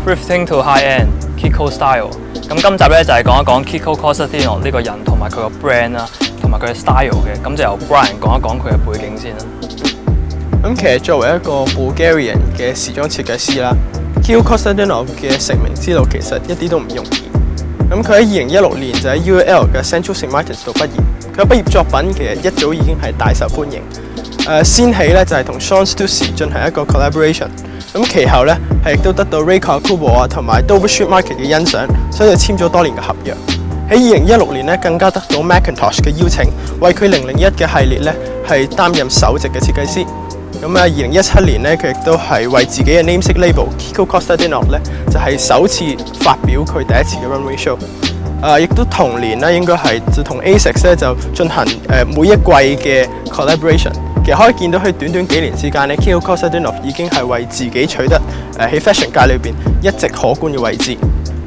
Thrifting to High End Kiko Style。咁今集咧就係講一講 Kiko Costantino 呢個人同埋佢個 brand 啦，同埋佢嘅 style 嘅。咁就由 Brian 講一講佢嘅背景先啦。咁其實作為一個 Bulgarian 嘅時裝設計師啦 ，Kiko Costantino 嘅成名之路其實一啲都唔容易。咁佢喺2016年就喺 UAL 嘅 Central St Martins 度畢業。佢嘅畢業作品其實一早已經係大受歡迎。先起咧就係同 Sean Stussy 進行一個 collaboration。咁其後咧係亦都得到 Rei Kawakubo 同埋 Dover Street Market 嘅欣賞，所以就簽咗多年嘅合約。喺2016年咧更加得到 Macintosh 嘅邀請，為佢001嘅系列咧係擔任首席嘅設計師。咁2017年咧佢亦都係為自己嘅 namesake label Kiko Costantino 咧就係首次發表佢第一次嘅 runway show。亦都同年咧應該係就同 ASICS 咧就進行每一季嘅 collaboration。其實可以見到佢短短幾年之間咧 ，Kiko Costantino 已經係為自己取得喺 fashion 界裏邊一直可觀嘅位置。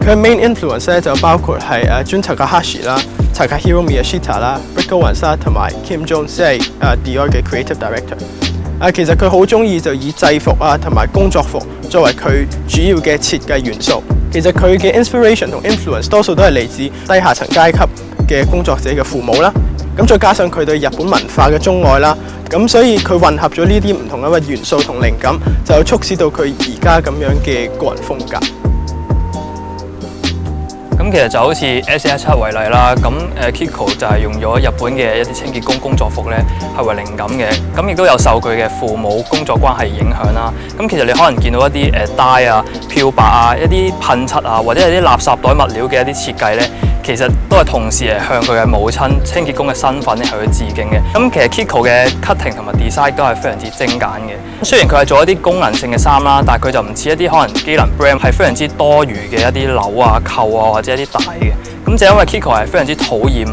佢嘅 main influence 咧就包括係Jun Takahashi 啦、Takahiro Miyashita 啦、Rick Owens 啦同埋 Kim Jones 即係Dior 嘅 creative director。其實佢好中意就以制服同埋工作服作為佢主要嘅設計元素。其實佢嘅 inspiration 同 influence 多數都係嚟自低下層階級嘅工作者嘅父母啦。咁再加上佢對日本文化嘅鍾愛啦，咁所以佢混合咗呢啲唔同嘅元素同靈感，就促使到佢而家咁樣嘅個人風格。咁其實就好似 S17 為例啦，咁Kiko 就係用咗日本嘅一啲清潔工作服咧，係為靈感嘅。咁亦都有受佢嘅父母工作關係影響啦。咁其實你可能見到一啲dye 啊、漂白啊、一啲噴漆啊，或者係啲垃圾袋物料嘅一啲設計咧，其實都係同時向佢嘅母親清潔工嘅身份咧係去致敬嘅。咁其實 Kiko 嘅 cutting 同埋 design 都係非常之精簡嘅。雖然佢係做一啲功能性嘅衫啦，但係佢就唔似一啲可能機能 brand 係非常之多餘嘅一啲紐啊、扣啊或者一啲帶嘅。咁就因為 Kiko 係非常之討厭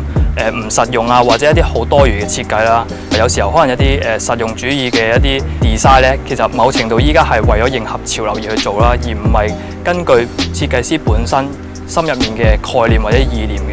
唔實用啊，或者一啲好多餘嘅設計啦。有時候可能一啲實用主義嘅一啲 design 咧，其實某程度依家係為咗迎合潮流而去做啦，而唔係根據設計師本身心入面嘅概念或者意念嘅。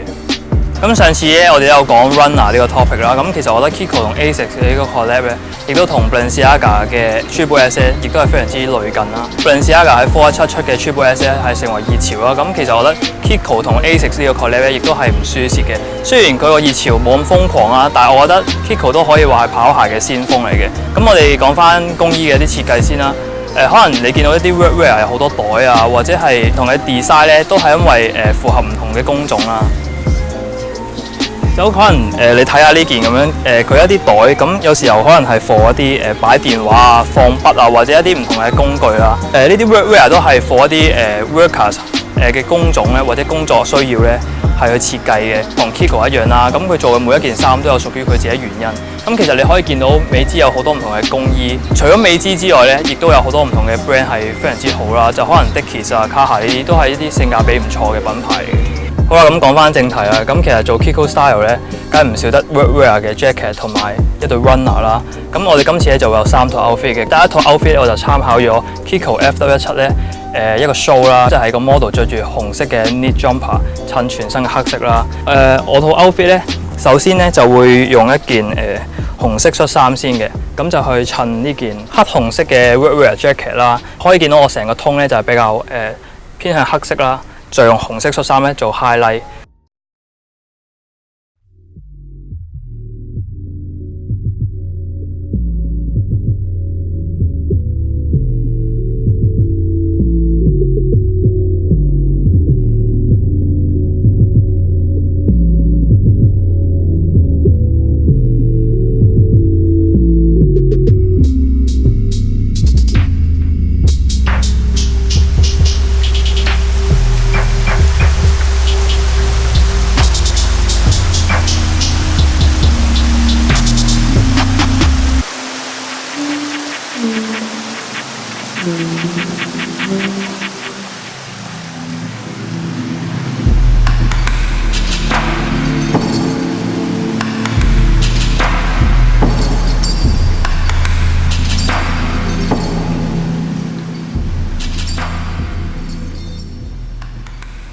咁上次咧，我哋都有講 runner 呢個 topic 啦。咁其實我覺得 Kiko 同 ASICS 嘅呢個 collab 咧，亦都同 Balenciaga 嘅 Triple S 咧，亦都係非常之類近啦。Balenciaga 喺417出嘅 Triple S 咧係成為熱潮啦。咁其實我覺得 Kiko 同 ASICS 呢個 collab 咧，亦都係唔輸蝕嘅。雖然佢個熱潮冇咁瘋狂啦，但係我覺得 Kiko 都可以話係跑鞋嘅先鋒嚟嘅。咁我哋講翻工衣嘅一啲設計先啦。可能你見到一啲 workwear 有好多袋啊，或者係唔同嘅 design 咧，都係因為符合唔同嘅工種啦。就可能你睇下呢件咁樣佢一啲袋咁，有時候可能係 for 一啲擺電話啊、放筆啊，或者一啲唔同嘅工具啦。呢啲 workwear 都係 for 一啲workers 嘅工種咧，或者工作需要咧係去設計嘅，同 Kiko 一樣啦。咁佢做嘅每一件衫都有屬於佢自己原因。咁其實你可以見到美姿有好多唔同嘅工衣，除咗美姿之外咧，亦都有好多唔同嘅 brand 係非常之好啦。就可能 Dickies 啊、Carhartt 呢啲都係一啲性價比唔錯嘅品牌嚟嘅。好啦，咁講翻正題啦。咁其實做 Kiko style 咧，梗係唔少得 workwear 嘅 jacket 同埋一對 runner 啦。咁我哋今次咧就會有3套 outfit 嘅。第一套 outfit 我就參考咗 Kiko FW17咧一個 show 啦，即係個 model 着住紅色嘅 knit jumper 襯全身嘅黑色啦。我套 outfit 咧，首先咧就會用一件紅色恤衫先嘅，咁就去襯呢件黑紅色嘅 workwear jacket 啦。可以見到我成個 tone 咧就係比較偏向黑色啦。就用紅色恤衫咧做 highlight。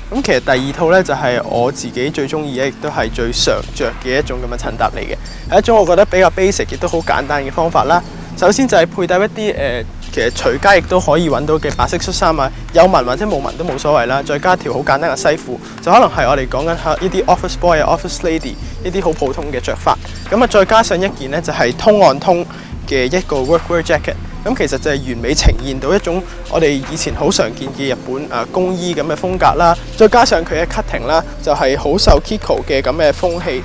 咁其實第二套咧就係我自己最中意嘅，亦都係最常着嘅一種咁嘅襯搭嚟嘅，係一種我覺得比較 basic 亦都好簡單嘅方法啦。首先就係佩戴一啲其實隨街亦都可以揾到嘅白色恤衫啊，有紋或者冇紋都冇所謂啦，再加條好簡單嘅西褲，就可能係我哋講緊嚇一啲 office boy 啊、office lady 一啲好普通嘅着法。咁啊，再加上一件呢，就係通按通嘅一個 workwear jacket。咁其實就係完美呈現到一種我哋以前好常見嘅日本工衣咁嘅風格啦。再加上佢嘅 cutting 啦，就係好受 Kiko 嘅咁嘅風氣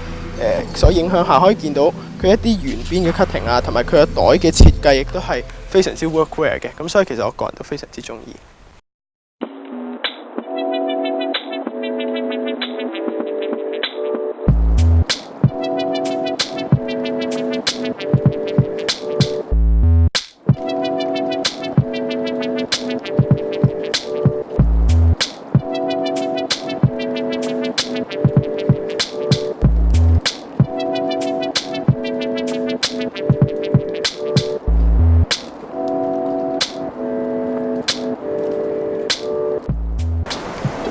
所影響下，可以見到佢一啲圓邊嘅 cutting啊，同埋佢嘅袋嘅設計亦都係非常之 workwear 嘅。咁所以其實我個人都非常之中意。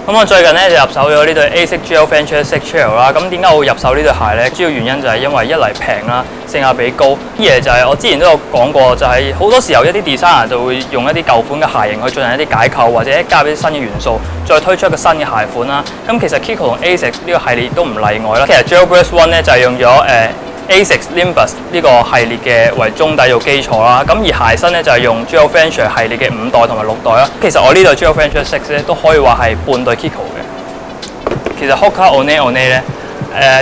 咁我最近咧就入手咗呢對 ASICS Gel Venture 6 Trail 啦。咁點解我會入手呢對鞋咧？主要原因就係因為一嚟平啦，性價比高；二嚟就係我之前都有講過，就係好多時候一啲 designer 就會用一啲舊款嘅鞋型去進行一啲解構，或者加入一啲新嘅元素，再推出一個新嘅鞋款啦。咁其實 Kiko 同 ASICS 呢個系列都唔例外啦。其實 Gelburst One 咧就係用咗ASICS Nimbus 呢個系列嘅為中底做基礎啦，咁而鞋身咧就係用 Gel Venture 系列嘅5代同埋6代啦。其實我呢對 Gel Venture 6咧都可以話係半對 Kiko 嘅。其實 Hoka One One 咧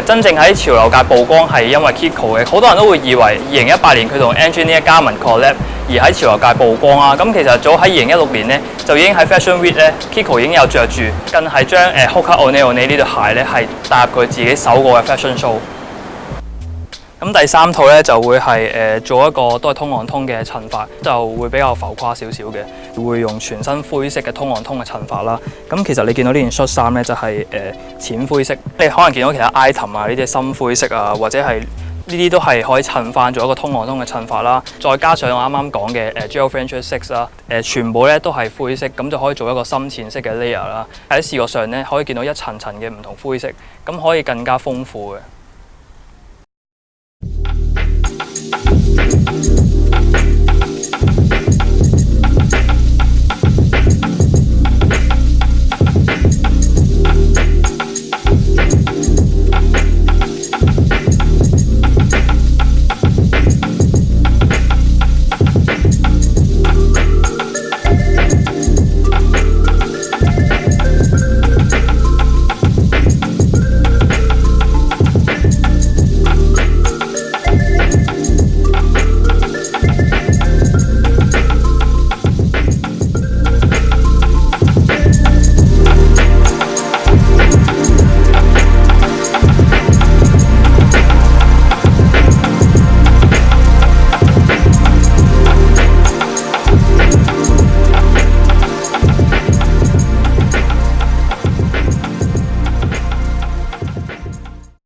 真正喺潮流界曝光係因為 Kiko 嘅，好多人都會以為2018年佢同 Engineer Garment collab 而喺潮流界曝光啦。咁其實早喺2016年咧就已經喺 Fashion Week 咧 Kiko 已經有着住，更係將Hoka One One 呢對鞋咧係帶入佢自己首個嘅 Fashion Show。咁第三套咧就會係做一個都係通按通嘅襯法，就會比較浮誇少少嘅，會用全身灰色嘅通按通嘅襯法啦。咁其實你見到呢件恤衫咧就係淺灰色，你可能見到其他 item 啊呢啲深灰色啊，或者係呢啲都係可以襯翻做一個通按通嘅襯法啦。再加上我啱啱講嘅Gel Venture 6啦，全部咧都係灰色，咁就可以做一個深淺色嘅 layer 啦。喺視覺上咧可以見到一層層嘅唔同灰色，咁可以更加豐富嘅。